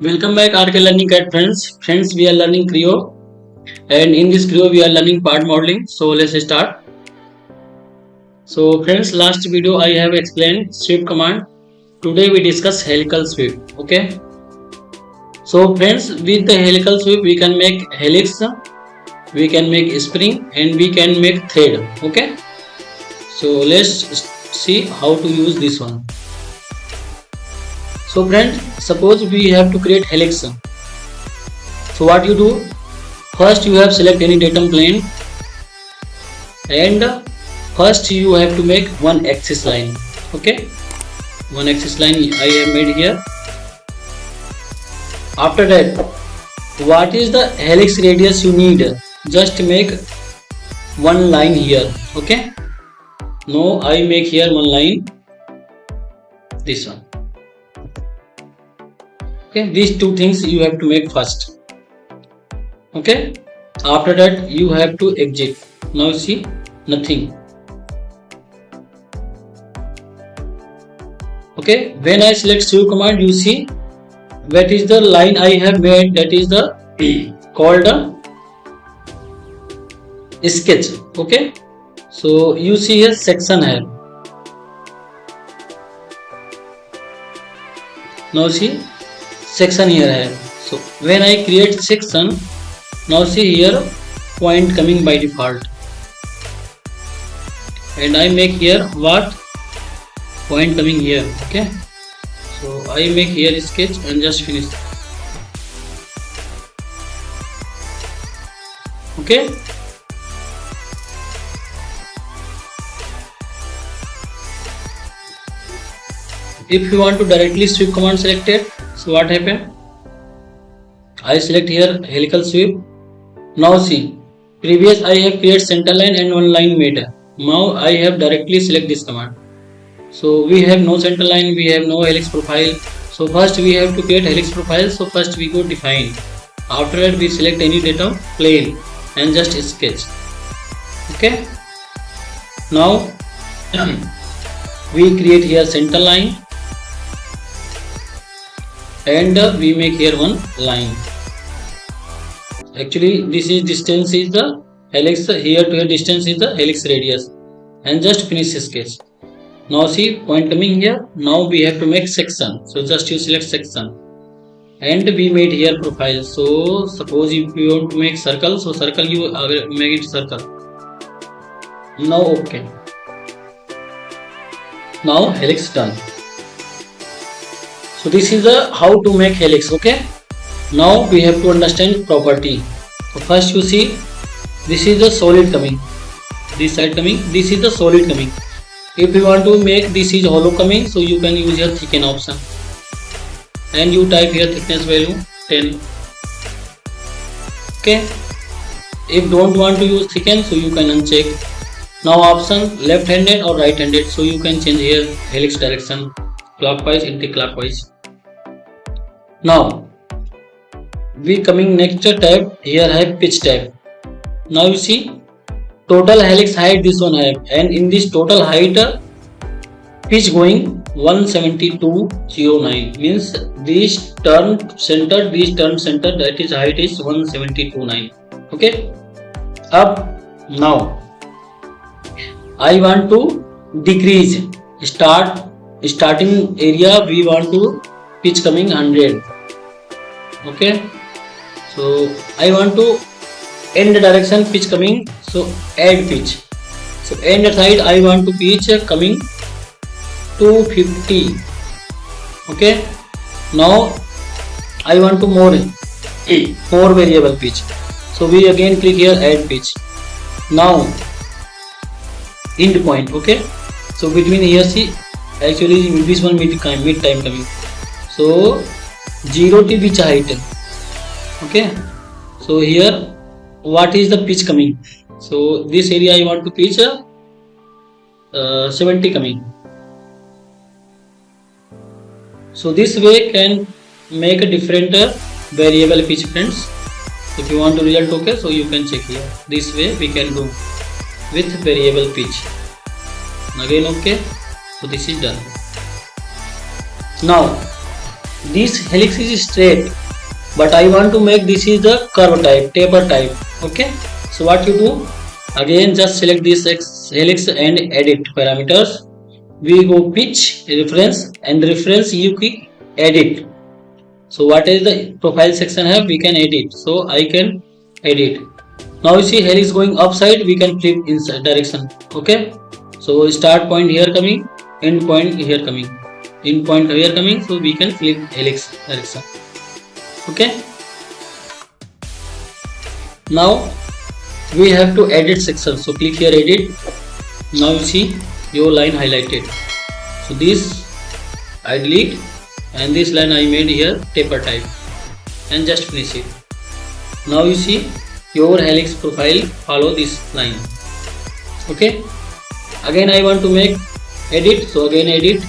Welcome back RK Learning Cat friends. Friends, we are learning Creo, and in this Creo we are learning part modeling. So let's start. So friends, last video I have explained sweep command. Today we discuss helical sweep. Okay. So friends, with the helical sweep we can make helix, we can make spring, and we can make thread. Okay. So let's see how to use this one. So friends, suppose we have to create helix. So what you do? First you have select any datum plane, and first you have to make one axis line. Okay, one axis line I have made here. After that, what is the helix radius you need? Just make one line here. Okay, no, I make here one line, this one. Okay, these two things you have to make first. Okay, after that you have to exit. Now see, nothing. Okay, when I select sweep command, you see what is the line I have made, that is the called a sketch. Okay, so you see a section here. Now see, section here hai. So when I create section, now see here point coming by default, and I make here what point coming here. Okay, so I make here sketch and just finish. Okay, if you want to directly sweep command selected, so what happened? I select here helical sweep. Now see, previous I have created center line and one line made. Now I have directly select this command. So we have no center line, we have no helix profile. So first we have to create helix profile. So first we go define. After that we select any datum plane and just sketch. Okay. Now we create here center line, and we make here one line. Actually this is distance is the helix, here to here distance is the helix radius, and just finish sketch. Now see point coming here. Now we have to make section. So just you select section, and we made here profile. So suppose if you want to make circle, so circle you make it circle. Now okay. Now helix done. So this is the how to make helix. Okay. Now we have to understand property. So first you see, this is the solid coming, this side coming, this is the solid coming. If you want to make this is hollow coming, so you can use your thicken option, and you type here thickness value 10. Okay. If don't want to use thicken, so you can uncheck. Now option left handed or right handed, so you can change here helix direction, clockwise, anti-clockwise. Now we coming next tab, here have pitch tab. Now you see total helix height this one have, and in this total height pitch going 172.09, means this turn center, that is height is 172.9. Okay. Up now I want to decrease starting area, we want to pitch coming 100. Okay, so I want to end direction pitch coming, so add pitch. So end side I want to pitch coming 250. Okay, now I want to more variable pitch, so we again click here add pitch. Now end point. Okay, so between here see, actually this one mid time coming, so 0 to pitch height. Okay, so here what is the pitch coming? So this area I want to pitch 70 coming. So this way can make a different variable pitch, friends. If you want to result okay, so you can check here. This way we can do with variable pitch. Again okay, so this is done. Now this helix is straight, but I want to make this is the curve type, taper type. Okay, so what you do, again just select this helix and edit parameters. We go pitch reference, and reference you can edit. So what is the profile section have, we can edit. So I can edit. Now you see helix going upside, we can flip inside direction. Okay, so start point here coming, end point here coming, end point here coming, so we can flip helix direction. Okay, now we have to edit section, so click here edit. Now you see your line highlighted, so this I delete, and this line I made here taper type, and just finish it. Now you see your helix profile follow this line. Okay, again I want to make edit, so again edit.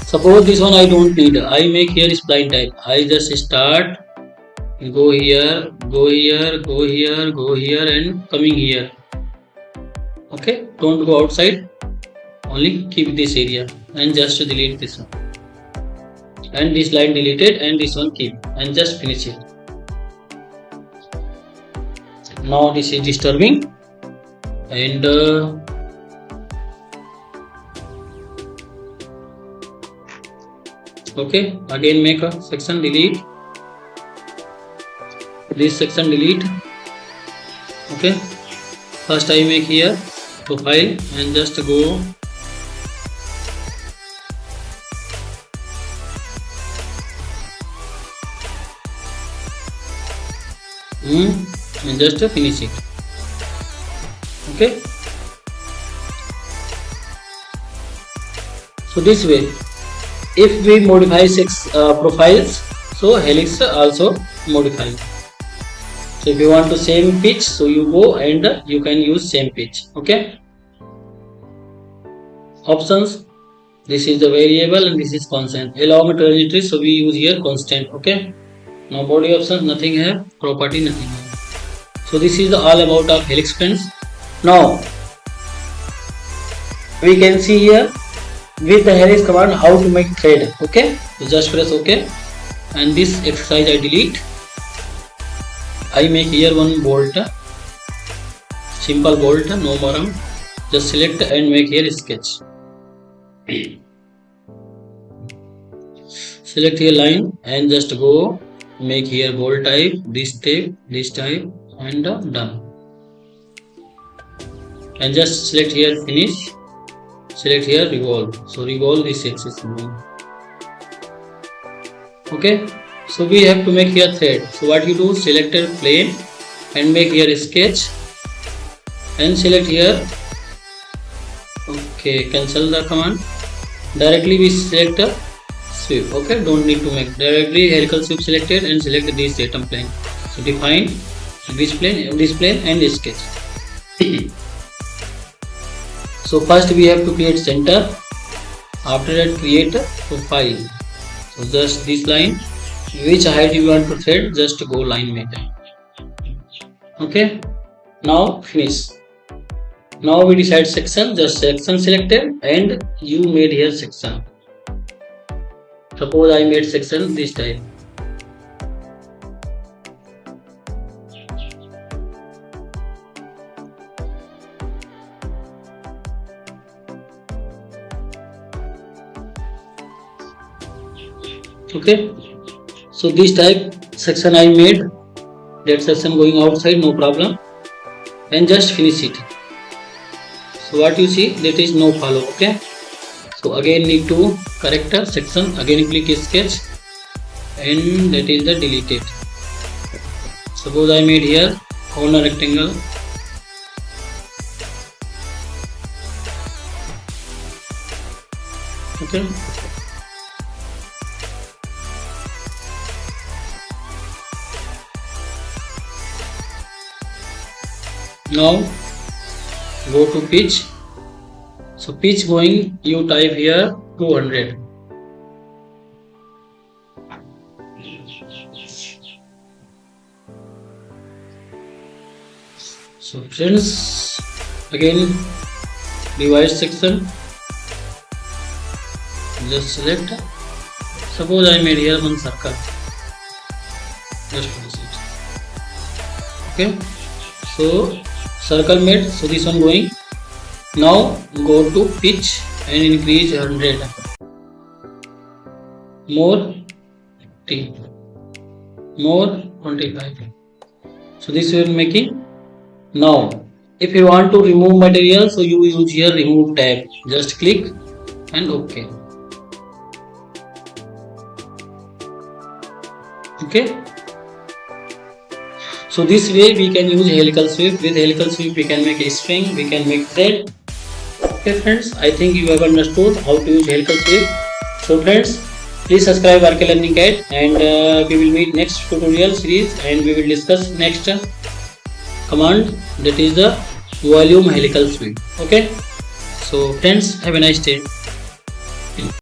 Suppose this one I don't need, I make here spline type. I just start, go here, go here, go here, go here, and coming here. Okay, don't go outside, only keep this area, and just delete this one, and this line deleted, and this one keep, and just finish it. Now this is disturbing, and okay, again make a section, delete this section, delete. Okay, first I make here profile, and just go and just finish it. Okay, so this way if we modify six profiles, so helix also modify. So if you want to same pitch, so you go and you can use same pitch. Okay, options, this is the variable and this is constant. Along trajectory, so we use here constant. Okay, now body options nothing have, property nothing have. So this is all about of helix friends. Now we can see here with the helix command how to make thread. Okay, so just press OK, and this exercise I delete. I make here one bolt, simple bolt, no more. Just select and make here sketch. Select here line and just go make here bolt type, this type, and done. And just select here finish. Select here revolve. So revolve this axis. Okay. So we have to make here thread. So what you do, select a plane and make here sketch, and select here. Okay, cancel the command. Directly we select a sweep. Okay, don't need to make directly helical sweep selected, and select this datum plane. So define this plane, and sketch. So first we have to create center. After that create a profile. So just this line. Which height you want to thread, just go line method. Okay, now finish. Now we decide section, just section selected, and you made here section. Suppose I made section this type. Okay, so this type section I made, that section going outside, no problem, and just finish it. So what you see, that is no follow. Okay, so again need to correct a section, again click sketch, and that is the deleted. Suppose I made here corner rectangle. Okay, now go to pitch. So pitch going, you type here 200. So friends, again divide section, just select. suppose I made here one circle, just this it. Okay, so circle made, so this one going. Now go to pitch and increase 100, more T, more 25. So this we are making. Now if you want to remove material, so you use here remove tab, just click and OK. Okay, so this way we can use helical sweep. With helical sweep we can make a string, we can make thread. Okay friends, I think you have understood how to use helical sweep. So friends, please subscribe RK Learning Guide, and we will meet next tutorial series, and we will discuss next command, that is the volume helical sweep. Okay, so friends, have a nice day.